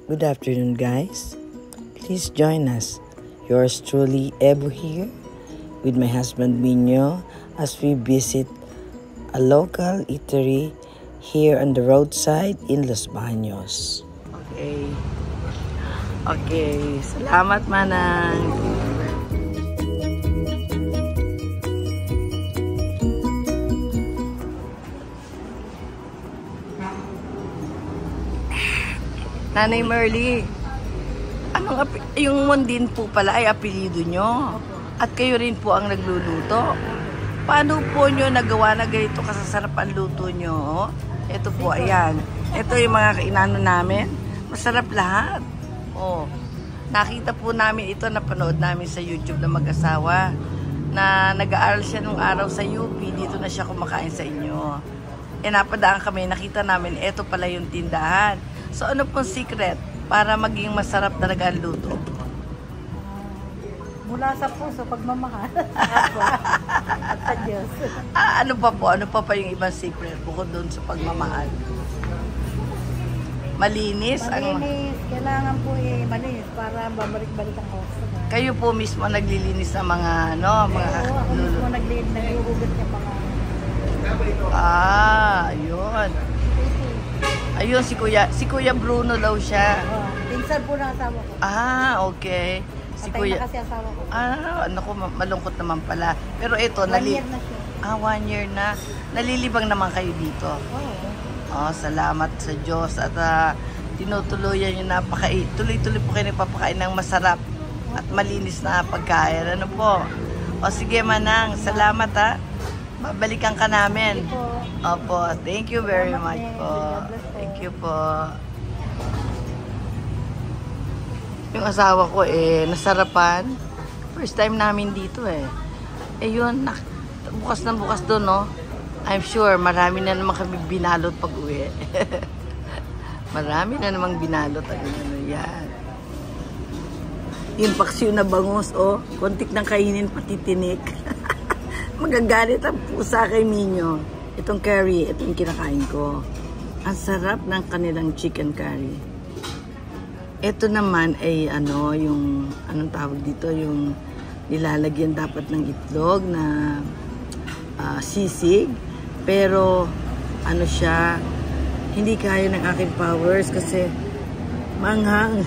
Good afternoon, guys. Please join us. Yours truly, Ebu here, with my husband Minyo, as we visit a local eatery here on the roadside in Los Baños. Okay. Salamat, Manang. Nanay Merly, yung Mundin po pala ay apelido nyo. At kayo rin po ang nagluluto. Paano po nyo nagawa na ganito kasasarap ang luto nyo? Ito po, ayan. Ito yung mga kainano namin. Masarap lahat. Oh, nakita po namin ito, napanood namin sa YouTube na mag-asawa. Na nag-aaral siya nung araw sa UP. Dito na siya kumakain sa inyo. Napadaan kami, nakita namin, ito pala yung tindahan. So, ano pong secret para maging masarap talaga ang luto? Mula sa puso, pagmamahal. At sa Diyos. Ano pa po? Ano pa yung ibang secret bukod doon sa pagmamahal? Malinis? Malinis. Kailangan po malinis para babalik-balik ang customer. Kayo po mismo naglilinis ng mga mga ako mismo nagluluhugot ng mga... Ayun. Ayun, si Kuya Bruno daw siya. Pinsan po ng asawa ko. Okay. Si Patay Kuya... na kasi asawa ko. Naku, malungkot naman pala. Pero ito, 1 year na siya. 1 year na. Nalilibang naman kayo dito. Salamat sa Diyos. At tinutuluyan yung tuloy-tuloy po kayo nagpapakain ng masarap at malinis na pagkain. Ano po? Sige, Manang. Salamat, ha. Babalikan ka namin. Opo, thank you very much po. Thank you po. Yung asawa ko nasarapan. First time namin dito yun, bukas na bukas doon, no? I'm sure marami na naman kami binalot pag uwi. Marami na namang binalot. Yan. Yung paksiw na bangus, kontik nang kainin pati tinik. Magagalit ang pusa kay Minyo. Itong curry, itong kinakain ko. Ang sarap ng kanilang chicken curry. Ito naman ay yung anong tawag dito, yung nilalagyan dapat ng itlog na sisig. Pero siya, hindi kaya ng aking powers kasi manghang.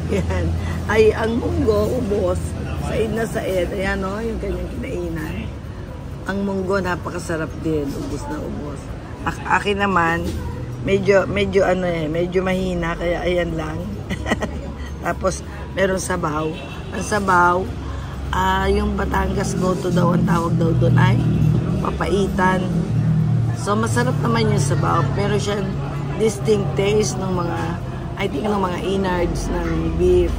Yan. Ay, ang munggo, ubos. Said na said. Ayan yung kanyang kinainan. Ang munggo, napakasarap din. Ubos na ubos. Akin naman, medyo mahina. Kaya ayan lang. Tapos, meron sabaw. Ang sabaw, yung Batangas goto daw, ang tawag daw doon ay papaitan. So, masarap naman yung sabaw. Pero siya, distinct taste ng mga, I think, ng mga innards ng beef.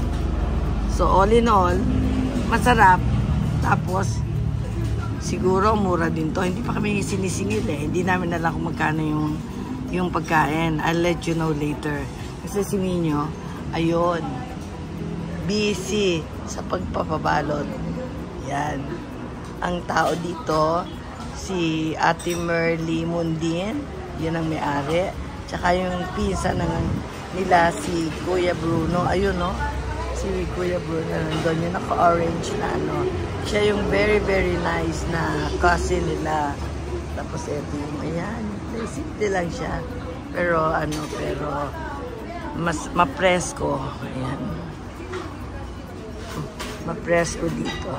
So, all in all, masarap. Tapos, siguro mura din to. Hindi pa kami sinisingil Hindi namin alam kung magkano yung pagkain. I'll let you know later. Kasi si Minyo, ayun, busy sa pagpapabalot. Yan. Ang tao dito, si Ate Merly Mundin, yun ang may-ari. Tsaka yung pinsan nila, si Kuya Bruno. Ayun, si Kuya Bruno nandun, yung naka-orange na siya yung very very nice na cousin nila. Tapos ito yung ayan, simple lang siya pero mas mapresko. Ayan, mapresko dito,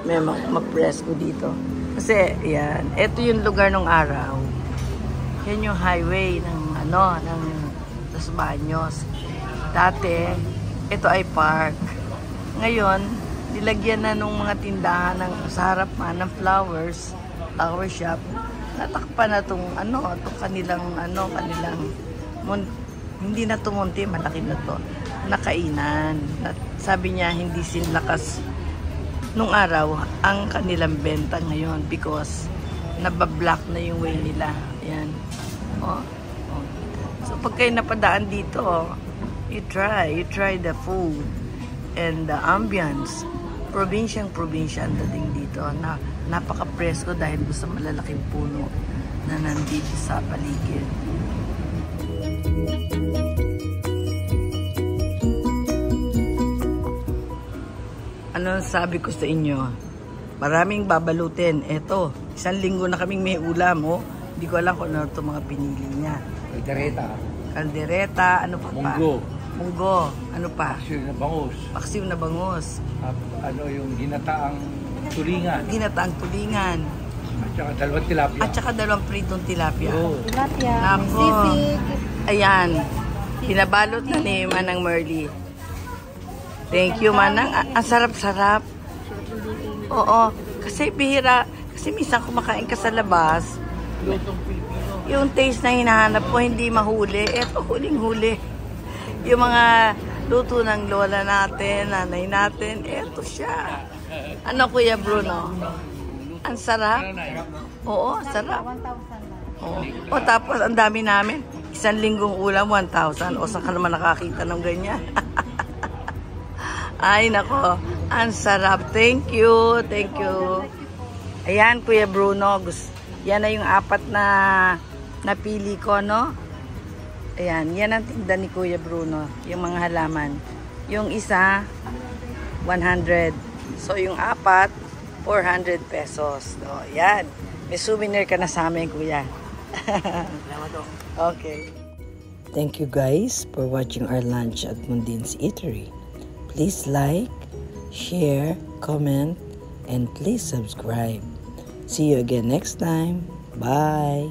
may mapresko dito kasi ayan, ito yung lugar ng araw. Yan yung highway ng Los Baños. Dati, ito ay park. Ngayon, nilagyan na nung mga tindahan sa harap ng flower shop. Natakpan na itong kanilang hindi na ito munti, malaki na ito. Nakainan. Sabi niya, hindi sinlakas nung araw ang kanilang benta ngayon because nabablock na yung way nila. Ayan. So, pag kayo napadaan dito, you try the food and the ambience. Probinsyang-probinsya ang dating dito. Napaka-presko dahil sa malalaking puno na nandito sa paligid. Ano sabi ko sa inyo? Maraming babalutin. Eto, 1 linggo na kaming may ulam, oh. Hindi ko alam kung ano ito mga pinili niya. Caldereta. Kaldereta, ano pa pa? Munggo. Ano pa? Paksiw na bangus. Paksiw na bangus. Ano yung ginataang tulingan. Ginataang tulingan. At saka 2 tilapia. At saka 2 pritong tilapia. Oo. Tilapia, Nako. sisig. Ayan. Pinabalot na ni Manang Merly. Thank you, Manang. Ang sarap-sarap. Oo. Kasi bihira. Kasi minsan kumakain ka sa labas. Yung taste na hinahanap ko, hindi mahuli. Eto, huling-huli. Yung mga luto ng lola natin, nanay natin, eto siya. Ano, Kuya Bruno? Ang sarap. Oo, sarap. 1,000 na. Oo. O tapos, ang dami namin. 1 linggong ulam, 1,000. O saan ka naman nakakita ng ganyan? Ay, nako. Ang sarap. Thank you. Thank you. Ayan, Kuya Bruno. Yan na yung 4 na napili ko, no? Ayan, yan ang tinda ni Kuya Bruno. Yung mga halaman. Yung isa, 100. So, yung 4, 400 pesos. So, yan. May souvenir ka na sa amin, Kuya. Okay. Thank you guys for watching our lunch at Mundin's Eatery. Please like, share, comment, and please subscribe. See you again next time. Bye!